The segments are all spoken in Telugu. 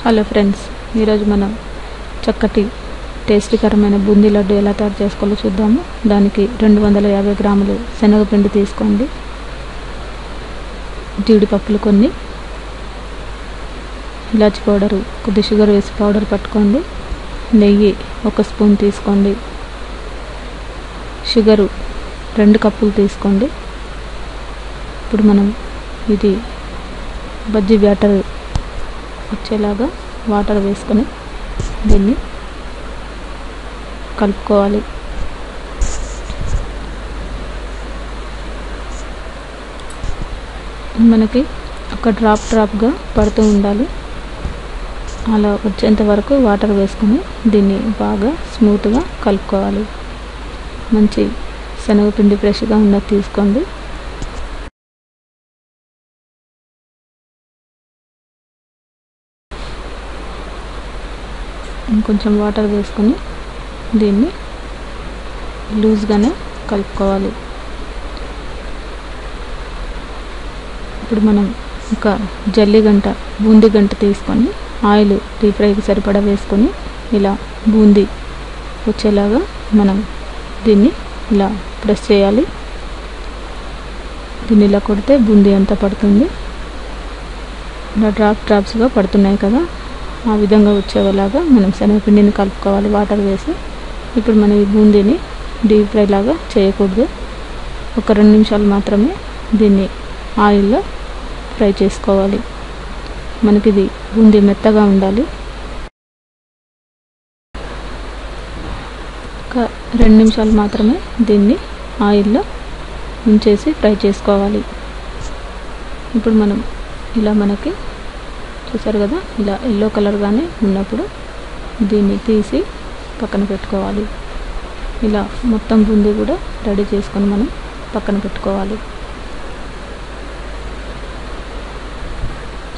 హలో ఫ్రెండ్స్, ఈరోజు మనం చక్కటి టేస్టీకరమైన బూందీ లడ్డు ఎలా తయారు చేసుకోవాలో చూద్దాము. దానికి 250 గ్రాములు శనగపిండి తీసుకోండి, జీడిపప్పులు కొన్ని, ఇలాచి పౌడరు, కొద్ది షుగర్ వేసి పౌడర్ పట్టుకోండి, నెయ్యి 1 స్పూన్ తీసుకోండి, షుగరు 2 కప్పులు తీసుకోండి. ఇప్పుడు మనం ఇది బజ్జీ బ్యాటర్ వచ్చేలాగా వాటర్ వేసుకొని దీన్ని కలుపుకోవాలి. మనకి ఒక డ్రాప్గా పడుతూ ఉండాలి. అలా వచ్చేంత వరకు వాటర్ వేసుకొని దీన్ని బాగా స్మూత్గా కలుపుకోవాలి. మంచి శనగపిండి ఫ్రెష్గా ఉన్నది తీసుకోండి. ఇంకొంచెం వాటర్ వేసుకొని దీన్ని లూజ్గానే కలుపుకోవాలి. ఇప్పుడు మనం ఒక జల్లి గంట, బూందీ గంట తీసుకొని ఆయిల్ డీప్ ఫ్రైకి సరిపడా వేసుకొని ఇలా బూందీ వచ్చేలాగా మనం దీన్ని ఇలా ప్రెస్ చేయాలి. దీన్ని ఇలా కొడితే బూందీ అంతా పడుతుంది. ఇలా డ్రాప్స్గా పడుతున్నాయి కదా, ఆ విధంగా వచ్చేలాగా మనం శనగపిండిని కలుపుకోవాలి వాటర్ వేసి. ఇప్పుడు మనం ఈ బూందీని డీప్ ఫ్రై లాగా చేయకూడదు, ఒక 2 నిమిషాలు మాత్రమే దీన్ని ఆయిల్లో ఫ్రై చేసుకోవాలి. మనకి ఇది బూందీ మెత్తగా ఉండాలి. ఒక 2 నిమిషాలు మాత్రమే దీన్ని ఆయిల్లో ఉంచేసి ఫ్రై చేసుకోవాలి. ఇప్పుడు మనం ఇలా మనకి చూసారు కదా, ఇలా ఎల్లో కలర్గానే ఉన్నప్పుడు దీన్ని తీసి పక్కన పెట్టుకోవాలి. ఇలా మొత్తం బూందీ కూడా రెడీ చేసుకొని మనం పక్కన పెట్టుకోవాలి.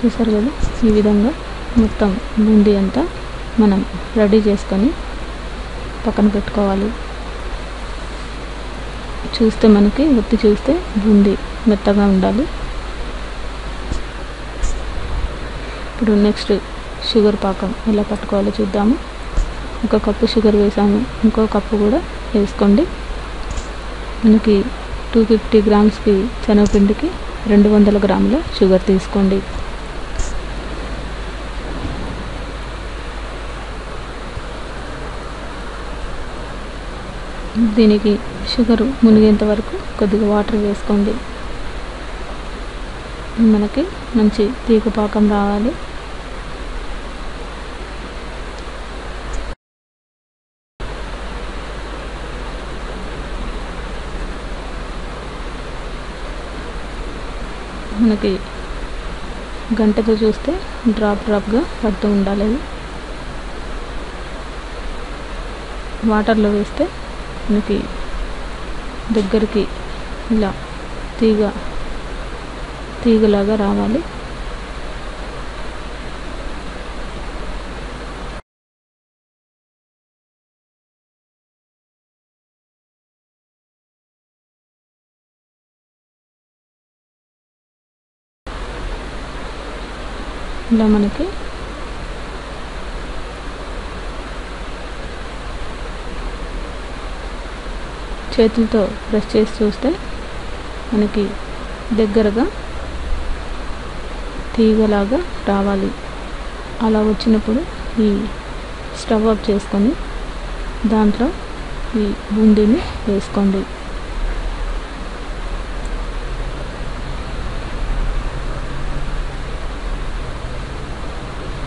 చూసారు కదా, ఈ విధంగా మొత్తం బూందీ అంతా మనం రెడీ చేసుకొని పక్కన పెట్టుకోవాలి. చూస్తే మనకి ఒత్తి చూస్తే బూందీ మెత్తగా ఉండాలి. ఇప్పుడు నెక్స్ట్ షుగర్ పాకం ఎలా పట్టుకోవాలో చూద్దాము. 1 కప్పు షుగర్ వేసాము, ఇంకో కప్పు కూడా వేసుకోండి. మనకి 250 గ్రామ్స్కి శనగపిండికి 200 గ్రాముల షుగర్ తీసుకోండి. దీనికి షుగర్ మునిగేంత వరకు కొద్దిగా వాటర్ వేసుకోండి. మనకి మంచి తీగ పాకం రావాలి. మనకి గంటతో చూస్తే డ్రాప్గా పడుతూ ఉండాలి. వాటర్లో వేస్తే మనకి దగ్గరికి ఇలా తీగలాగా రావాలి. ఇలా మనకి చేతులతో ప్రెస్ చేసి చూస్తే మనకి దగ్గరగా తీగలాగా రావాలి. అలా వచ్చినప్పుడు ఈ స్టవ్ ఆఫ్ చేసుకొని దాంట్లో ఈ బూందీని వేసుకోండి.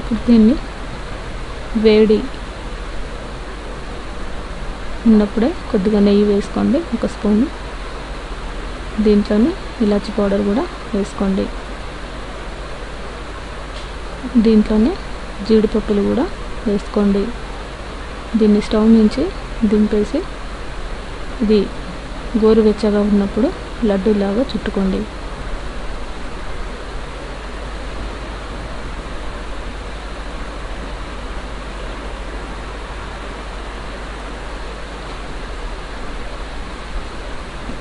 ఇప్పుడు దీన్ని వేడి ఉన్నప్పుడే కొద్దిగా నెయ్యి వేసుకోండి, 1 స్పూన్. దీంట్లోనే ఇలాచి పౌడర్ కూడా వేసుకోండి. దీంట్లోనే జీడిపప్పులు కూడా వేసుకోండి. దీన్ని స్టవ్ నుంచి దింపేసి ఇది గోరువెచ్చగా ఉన్నప్పుడు లడ్డూలాగా చుట్టుకోండి.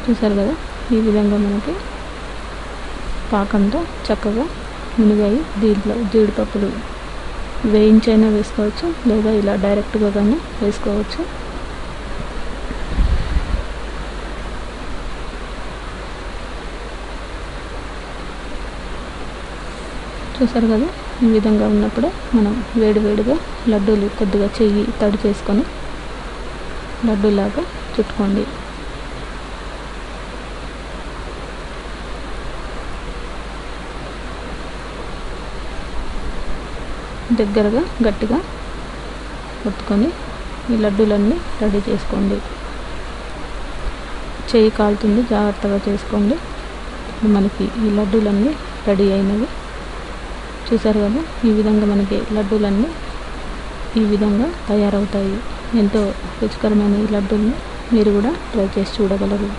చూసారు కదా, ఈ విధంగా మనకి పాకంతో చక్కగా మునిగాయి. దీంట్లో జీడిపప్పులు వేయించైనా వేసుకోవచ్చు, లేదా ఇలా డైరెక్ట్గా కానీ వేసుకోవచ్చు. చూసారు కదా, ఈ విధంగా ఉన్నప్పుడు మనం వేడివేడిగా లడ్డూలు కొద్దిగా చెయ్యి తడి చేసుకొని లడ్డూలాగా చుట్టుకోండి. దగ్గరగా గట్టిగా ఒత్తుకొని ఈ లడ్డూలన్నీ రెడీ చేసుకోండి. చెయ్యి కాలుతుంది, జాగ్రత్తగా చేసుకోండి. మనకి ఈ లడ్డూలన్నీ రెడీ అయినవి. చూసారు కదా, ఈ విధంగా మనకి లడ్డూలన్నీ ఈ విధంగా తయారవుతాయి. ఎంతో రుచికరమైన ఈ లడ్డూల్ని మీరు కూడా ట్రై చేసి చూడగలరు.